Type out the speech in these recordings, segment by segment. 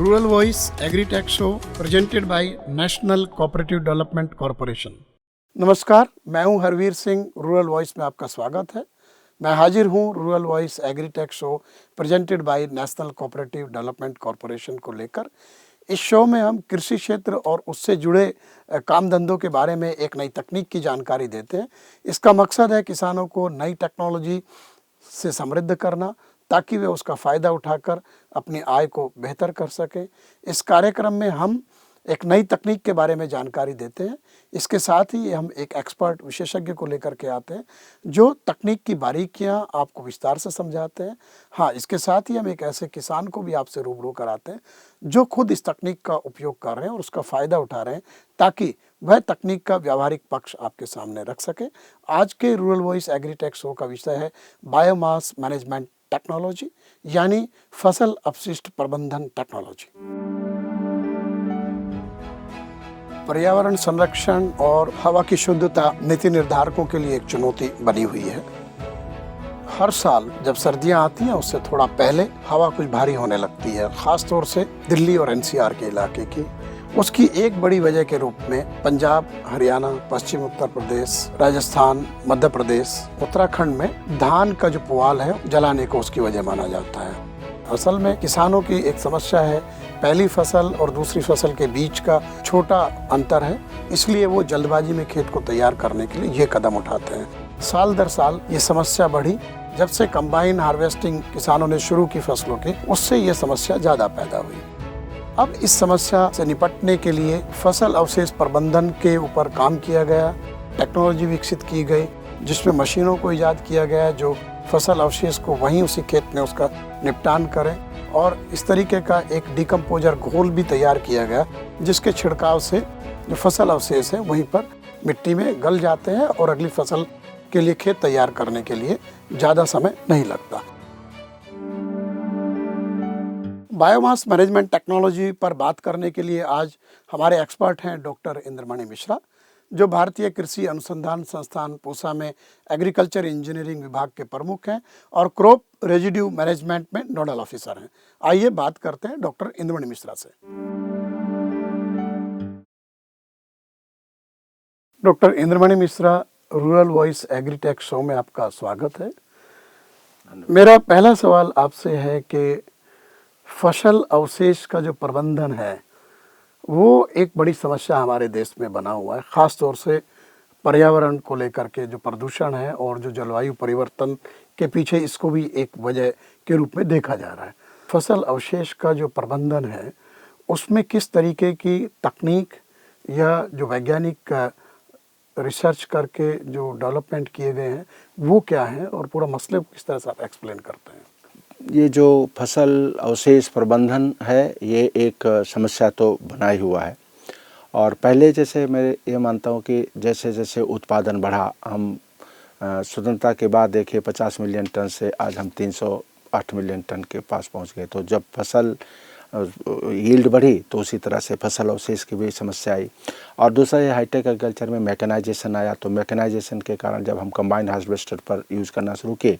Rural Voice Agri-Tech Show presented by National Cooperative Development Corporation। नमस्कार, मैं हूं Harvir Singh. Rural voice में आपका स्वागत है। मैं हाजिर हूं rural voice agritech show presented by national cooperative development corporation को लेकर। इस शो में हम कृषि क्षेत्र और उससे जुड़े काम धंधों के बारे में एक नई तकनीक की जानकारी देते हैं। इसका मकसद है किसानों को नई टेक्नोलॉजी से समृद्ध करना, ताकि वे उसका फ़ायदा उठाकर अपनी आय को बेहतर कर सकें। इस कार्यक्रम में हम एक नई तकनीक के बारे में जानकारी देते हैं। इसके साथ ही हम एक एक्सपर्ट विशेषज्ञ को लेकर के आते हैं जो तकनीक की बारीकियां आपको विस्तार से समझाते हैं। हाँ, इसके साथ ही हम एक ऐसे किसान को भी आपसे रूबरू कराते हैं जो खुद इस तकनीक का उपयोग कर रहे हैं और उसका फ़ायदा उठा रहे हैं, ताकि वह तकनीक का व्यावहारिक पक्ष आपके सामने रख सके। आज के रूरल वॉइस एग्रीटेक शो का विषय है बायोमास मैनेजमेंट टेक्नोलॉजी, यानी फसल अपशिष्ट प्रबंधन टेक्नोलॉजी। पर्यावरण संरक्षण और हवा की शुद्धता नीति निर्धारकों के लिए एक चुनौती बनी हुई है। हर साल जब सर्दियां आती हैं उससे थोड़ा पहले हवा कुछ भारी होने लगती है, खास तौर से दिल्ली और एनसीआर के इलाके की। उसकी एक बड़ी वजह के रूप में पंजाब, हरियाणा, पश्चिम उत्तर प्रदेश, राजस्थान, मध्य प्रदेश, उत्तराखंड में धान का जो पुआल है जलाने को उसकी वजह माना जाता है। असल में किसानों की एक समस्या है, पहली फसल और दूसरी फसल के बीच का छोटा अंतर है, इसलिए वो जल्दबाजी में खेत को तैयार करने के लिए ये कदम उठाते हैं। साल दर साल ये समस्या बढ़ी। जब से कंबाइन हार्वेस्टिंग किसानों ने शुरू की फसलों की, उससे ये समस्या ज़्यादा पैदा हुई। अब इस समस्या से निपटने के लिए फसल अवशेष प्रबंधन के ऊपर काम किया गया, टेक्नोलॉजी विकसित की गई, जिसमें मशीनों को ईजाद किया गया जो फसल अवशेष को वहीं उसी खेत में उसका निपटान करें, और इस तरीके का एक डिकम्पोजर घोल भी तैयार किया गया जिसके छिड़काव से जो फसल अवशेष है वहीं पर मिट्टी में गल जाते हैं और अगली फसल के लिए खेत तैयार करने के लिए ज़्यादा समय नहीं लगता। बायोमास मैनेजमेंट टेक्नोलॉजी पर बात करने के लिए आज हमारे एक्सपर्ट हैं डॉक्टर इंद्रमणि मिश्रा, जो भारतीय कृषि अनुसंधान संस्थान पूसा में एग्रीकल्चर इंजीनियरिंग विभाग के प्रमुख हैं और क्रॉप रेजिड्यू मैनेजमेंट में नोडल ऑफिसर हैं। आइए बात करते हैं डॉक्टर इंद्रमणि मिश्रा से। Doctor Indramani Mishra, rural voice agritech show में आपका स्वागत है। मेरा पहला सवाल आपसे है कि फसल अवशेष का जो प्रबंधन है वो एक बड़ी समस्या हमारे देश में बना हुआ है, ख़ास तौर से पर्यावरण को लेकर के जो प्रदूषण है और जो जलवायु परिवर्तन के पीछे इसको भी एक वजह के रूप में देखा जा रहा है। फसल अवशेष का जो प्रबंधन है उसमें किस तरीके की तकनीक या जो वैज्ञानिक रिसर्च करके जो डेवलपमेंट किए गए हैं वो क्या है, और पूरा मसले को किस तरह से आप एक्सप्लेन करते हैं? ये जो फसल अवशेष प्रबंधन है ये एक समस्या तो बना ही हुआ है, और पहले जैसे मैं ये मानता हूँ कि जैसे जैसे उत्पादन बढ़ा, हम स्वतंत्रता के बाद देखिए 50 मिलियन टन से आज हम 308 मिलियन टन के पास पहुँच गए। तो जब फसल यील्ड बढ़ी तो उसी तरह से फसल अवशेष की भी समस्या आई। और दूसरा ये हाईटेक एग्रीकल्चर में मैकेनाइजेशन आया, तो मैकेनाइजेशन के कारण जब हम कंबाइन हार्वेस्टर पर यूज़ करना शुरू किए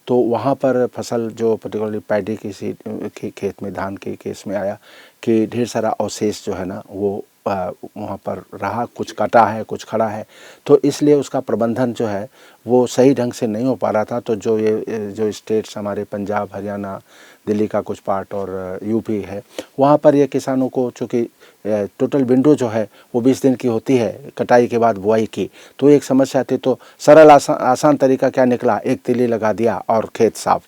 तो वहाँ पर फसल जो पर्टिकुलरली पैडी की खेत में धान के केस में आया कि ढेर सारा अवशेष जो है ना वो वहाँ पर रहा, कुछ कटा है कुछ खड़ा है, तो इसलिए उसका प्रबंधन जो है वो सही ढंग से नहीं हो पा रहा था। तो जो स्टेट्स हमारे पंजाब, हरियाणा, दिल्ली का कुछ पार्ट और यूपी है, वहाँ पर ये किसानों को चूँकि टोटल विंडो जो है वो 20 दिन की होती है कटाई के बाद बुआई की, तो एक समस्या थी। तो सरल आसान तरीका क्या निकला, एक तीली लगा दिया और खेत साफ।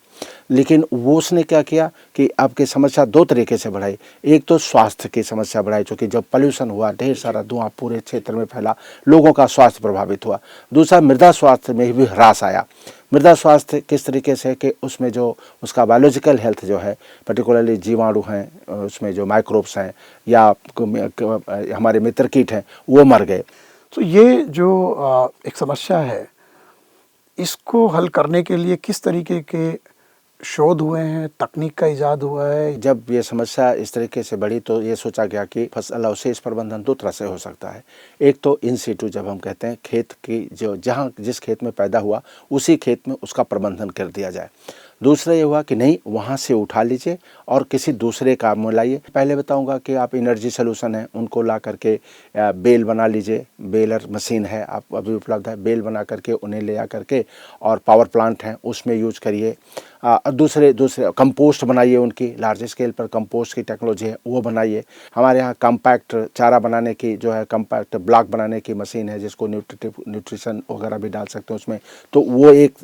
लेकिन वो उसने क्या किया कि आपकी समस्या दो तरीके से बढ़ाई। एक तो स्वास्थ्य की समस्या बढ़ाई, क्योंकि जब पॉल्यूशन हुआ, ढेर सारा धुआं पूरे क्षेत्र में फैला, लोगों का स्वास्थ्य प्रभावित हुआ। दूसरा, मृदा स्वास्थ्य में भी ह्रास आया। मृदा स्वास्थ्य किस तरीके से कि उसमें जो उसका बायोलॉजिकल हेल्थ जो है, पर्टिकुलरली जीवाणु हैं, उसमें जो माइक्रोब्स हैं या हमारे मित्र कीट हैं वो मर गए। तो ये जो एक समस्या है, इसको हल करने के लिए किस तरीके के शोध हुए हैं, तकनीक का इजाद हुआ है? जब ये समस्या इस तरीके से बढ़ी तो ये सोचा गया कि फसल अवशेष प्रबंधन दो तरह से हो सकता है। एक तो इन सीटू, जब हम कहते हैं खेत की जो जहाँ जिस खेत में पैदा हुआ उसी खेत में उसका प्रबंधन कर दिया जाए। दूसरा ये हुआ कि नहीं, वहाँ से उठा लीजिए और किसी दूसरे काम में लाइए। पहले बताऊंगा कि आप एनर्जी सोल्यूशन है उनको ला करके बेल बना लीजिए, बेलर मशीन है आप अभी उपलब्ध है, बेल बना करके उन्हें ले आ करके और पावर प्लांट हैं उसमें यूज करिए। दूसरे कंपोस्ट बनाइए, उनकी लार्ज स्केल पर कंपोस्ट की टेक्नोलॉजी है वो बनाइए। हमारे यहाँ कम्पैक्ट चारा बनाने की जो है कम्पैक्ट ब्लॉक बनाने की मशीन है जिसको न्यूट्रिशन वगैरह भी डाल सकते हैं उसमें, तो वो एक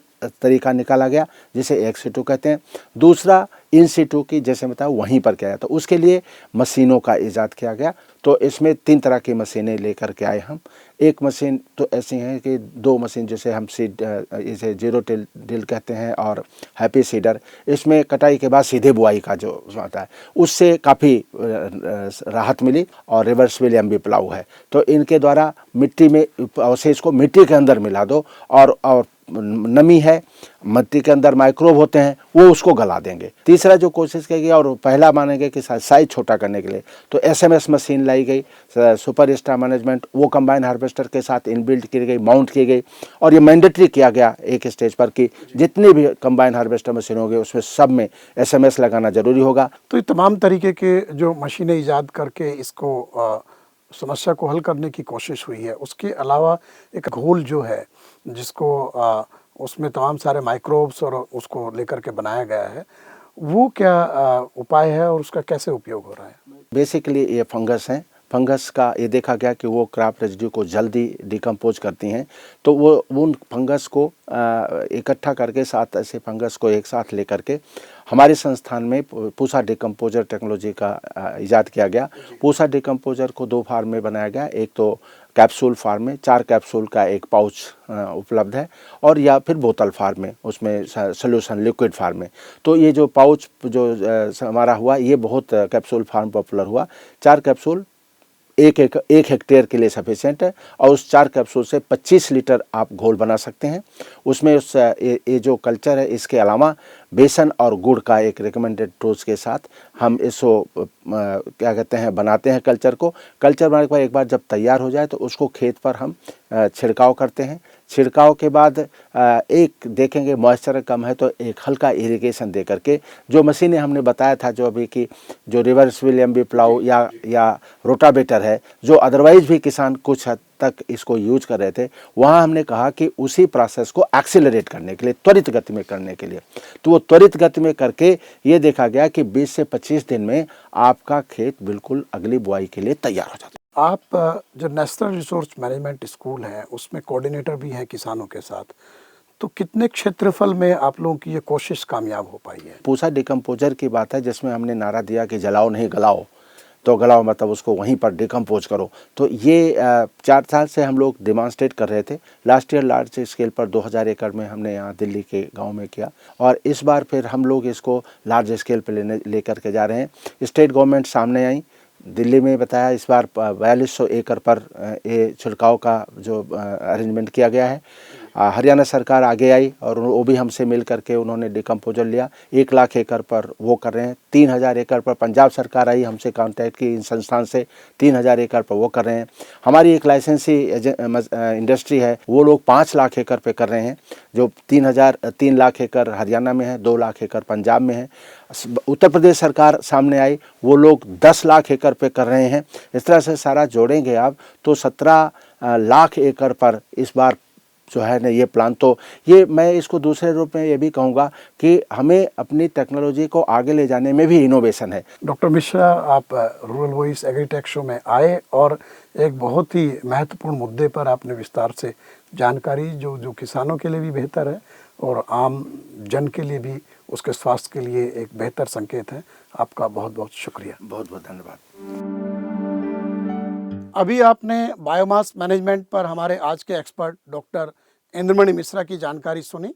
तरीका निकाला गया जिसे एक्स सीटू कहते हैं। दूसरा इन सीटू की जैसे बताया वहीं पर किया गया, तो उसके लिए मशीनों का ईजाद किया गया। तो इसमें 3 तरह की मशीनें लेकर के आए हम। एक मशीन तो ऐसी हैं कि 2 मशीन जैसे हम सीड इसे जीरो टिल कहते हैं और हैप्पी सीडर, इसमें कटाई के बाद सीधे बुआई का जो आता है उससे काफ़ी राहत मिली। और रिवर्स व्हील एमबी प्लाऊ है, तो इनके द्वारा मिट्टी में अवशेष को मिट्टी के अंदर मिला दो और नमी है, मिट्टी के अंदर माइक्रोब होते हैं वो उसको गला देंगे। तीसरा जो कोशिश की गई और पहला मानेंगे कि साइज छोटा करने के लिए तो एसएमएस मशीन लाई गई, सुपर स्टार मैनेजमेंट, वो कंबाइन हार्वेस्टर के साथ इनबिल्ट की गई, माउंट की गई। और ये मैंडेटरी किया गया एक स्टेज पर कि जितनी भी कंबाइन हार्वेस्टर मशीन होगी उसमें सब में एसएमएस लगाना जरूरी होगा। तो ये तमाम तरीके के जो मशीनें ईजाद करके इसको समस्या को हल करने की कोशिश हुई है। उसके अलावा एक घोल जो है जिसको उसमें तमाम सारे माइक्रोब्स और उसको लेकर के बनाया गया है, वो क्या उपाय है और उसका कैसे उपयोग हो रहा है? बेसिकली ये फंगस हैं। फंगस का ये देखा गया कि वो क्रॉप रेजिड्यू को जल्दी डिकम्पोज करती हैं, तो वो उन फंगस को इकट्ठा करके साथ ऐसे फंगस को एक साथ लेकर के हमारे संस्थान में पूसा डिकम्पोजर टेक्नोलॉजी का इजाद किया गया। पूसा डिकम्पोजर को 2 फार्म में बनाया गया, एक तो कैप्सूल फार्म में 4 कैप्सूल का एक पाउच उपलब्ध है और या फिर बोतल फार्म में उसमें सोल्यूशन लिक्विड फार्म में। तो ये जो पाउच जो हमारा हुआ ये बहुत कैप्सूल फार्म पॉपुलर हुआ। 4 कैप्सूल एक हेक्टेयर के लिए सफिशिएंट है और उस 4 कैप्सूल से 25 लीटर आप घोल बना सकते हैं। उसमें ये जो कल्चर है इसके अलावा बेसन और गुड़ का एक रिकमेंडेड डोज के साथ हम इसको क्या कहते हैं बनाते हैं कल्चर को। कल्चर बनाने के बाद एक बार जब तैयार हो जाए तो उसको खेत पर हम छिड़काव करते हैं। छिड़काव के बाद एक देखेंगे मॉइस्चर कम है तो एक हल्का इरिगेशन दे करके जो मशीनें हमने बताया था जो अभी की जो रिवर्स व्हील एमबी प्लाऊ या रोटावेटर है जो अदरवाइज भी किसान कुछ हद तक इसको यूज कर रहे थे, वहाँ हमने कहा कि उसी प्रोसेस को एक्सीलरेट करने के लिए, त्वरित गति में करने के लिए, तो वो त्वरित गति में करके ये देखा गया कि 20 से 25 दिन में आपका खेत बिल्कुल अगली बुआई के लिए तैयार हो जाता है। आप जो नेशनल रिसोर्स मैनेजमेंट स्कूल है उसमें कोऑर्डिनेटर भी हैं किसानों के साथ, तो कितने क्षेत्रफल में आप लोगों की ये कोशिश कामयाब हो पाई है? पूसा डिकम्पोजर की बात है जिसमें हमने नारा दिया कि जलाओ नहीं गलाओ, तो गलाओ मतलब उसको वहीं पर डिकम्पोज करो। तो ये 4 साल से हम लोग डिमॉन्स्ट्रेट कर रहे थे। लास्ट ईयर लार्ज स्केल पर 2000 एकड़ में हमने यहाँ दिल्ली के गांव में किया और इस बार फिर हम लोग इसको लार्ज स्केल पर लेकर के जा रहे हैं। स्टेट गवर्नमेंट सामने आई, दिल्ली में बताया इस बार 4200 एकड़ पर ये छिड़काव का जो अरेंजमेंट किया गया है। हरियाणा सरकार आगे आई और वो भी हमसे मिल करके उन्होंने डिकम्पोजर लिया। 1 लाख एकड़ पर वो कर रहे हैं। 3000 एकड़ पर पंजाब सरकार आई, हमसे कांटेक्ट की इन संस्थान से, 3000 एकड़ पर वो कर रहे हैं। हमारी एक लाइसेंसी इंडस्ट्री है वो लोग 5 लाख एकड़ पे कर रहे हैं, जो 3 लाख एकड़ हरियाणा में है, 2 लाख एकड़ पंजाब में है। उत्तर प्रदेश सरकार सामने आई, वो लोग 10 लाख एकड़ पे कर रहे हैं। इस तरह से सारा जोड़ेंगे आप तो 17 लाख एकड़ पर इस बार जो है ना ये प्लान। तो ये मैं इसको दूसरे रूप में ये भी कहूँगा कि हमें अपनी टेक्नोलॉजी को आगे ले जाने में भी इनोवेशन है। डॉक्टर मिश्रा, आप रूरल वॉइस एग्रीटेक शो में आए और एक बहुत ही महत्वपूर्ण मुद्दे पर आपने विस्तार से जानकारी जो किसानों के लिए भी बेहतर है और आम जन के लिए भी उसके स्वास्थ्य के लिए एक बेहतर संकेत है। आपका बहुत बहुत शुक्रिया। बहुत बहुत धन्यवाद। अभी आपने बायोमास मैनेजमेंट पर हमारे आज के एक्सपर्ट डॉक्टर इंद्रमणि मिश्रा की जानकारी सुनी।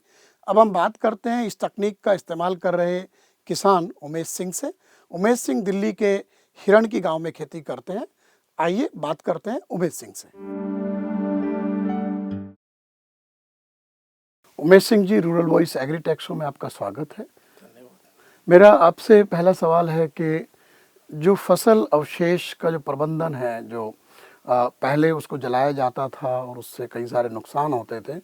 अब हम बात करते हैं इस तकनीक का इस्तेमाल कर रहे किसान उमेश सिंह से। उमेश सिंह दिल्ली के हिरण की गांव में खेती करते हैं। आइए बात करते हैं उमेश सिंह से। Umesh Singh ji, rural voice agritech show में आपका स्वागत है। मेरा आपसे पहला सवाल है कि जो फसल अवशेष का जो प्रबंधन है, जो पहले उसको जलाया जाता था और उससे कई सारे नुकसान होते थे,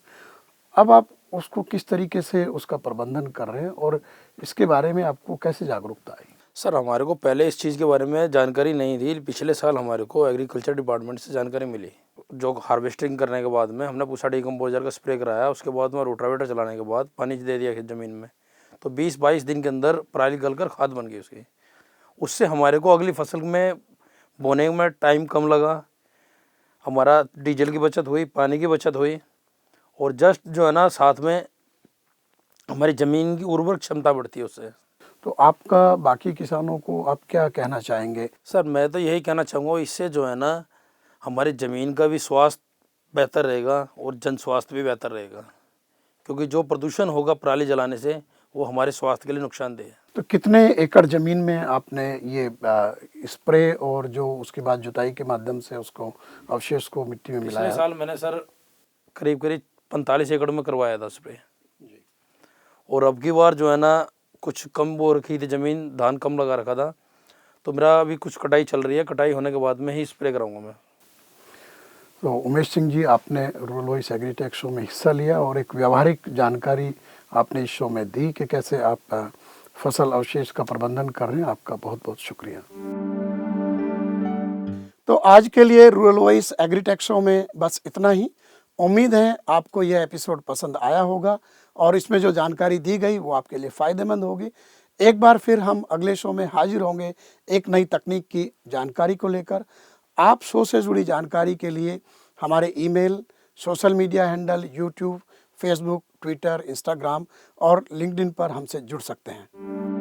अब आप उसको किस तरीके से उसका प्रबंधन कर रहे हैं और इसके बारे में आपको कैसे जागरूकता आई? सर हमारे को पहले इस चीज़ के बारे में जानकारी नहीं थी। पिछले साल हमारे को एग्रीकल्चर डिपार्टमेंट से जानकारी मिली। जो हार्वेस्टिंग करने के बाद में हमने पूछा डिकम्पोजर का स्प्रे कराया, उसके बाद में रोटावेटर चलाने के बाद पानी दे दिया ज़मीन में, तो 20-22 दिन के अंदर पराली गलकर खाद बन गई उसकी। उससे हमारे को अगली फसल में बोने में टाइम कम लगा, हमारा डीजल की बचत हुई, पानी की बचत हुई, और जस्ट जो है ना साथ में हमारी ज़मीन की उर्वरक क्षमता बढ़ती है उससे। तो आपका बाकी किसानों को आप क्या कहना चाहेंगे? सर मैं तो यही कहना चाहूँगा, इससे जो है ना हमारी ज़मीन का भी स्वास्थ्य बेहतर रहेगा और जन स्वास्थ्य भी बेहतर रहेगा, क्योंकि जो प्रदूषण होगा पराली जलाने से वो हमारे स्वास्थ्य के लिए नुकसानदेह है। तो कितने एकड़ ज़मीन में आपने ये स्प्रे और जो उसके बाद जुताई के माध्यम से उसको अवशेष को मिट्टी में मिलाया? पिछले साल मैंने सर करीब 45 एकड़ में करवाया था स्प्रे, और अब की बार जो है ना कुछ कम वो रखी थी ज़मीन, धान कम लगा रखा था, तो मेरा अभी कुछ कटाई चल रही है, कटाई होने के बाद में ही स्प्रे कराऊंगा मैं। तो उमेश सिंह जी, आपने रूरल वॉइस एग्रीटेक शो में हिस्सा लिया और एक व्यावहारिक जानकारी आपने इस शो में दी कि कैसे आप फसल अवशेष का प्रबंधन कर रहे हैं। आपका बहुत बहुत शुक्रिया। तो आज के लिए रूरल वॉइस एग्रीटेक शो में बस इतना ही। उम्मीद है आपको यह एपिसोड पसंद आया होगा और इसमें जो जानकारी दी गई वो आपके लिए फ़ायदेमंद होगी। एक बार फिर हम अगले शो में हाजिर होंगे एक नई तकनीक की जानकारी को लेकर। आप शो से जुड़ी जानकारी के लिए हमारे email, social media handle, YouTube, Facebook, Twitter, Instagram और लिंक्डइन पर हमसे जुड़ सकते हैं।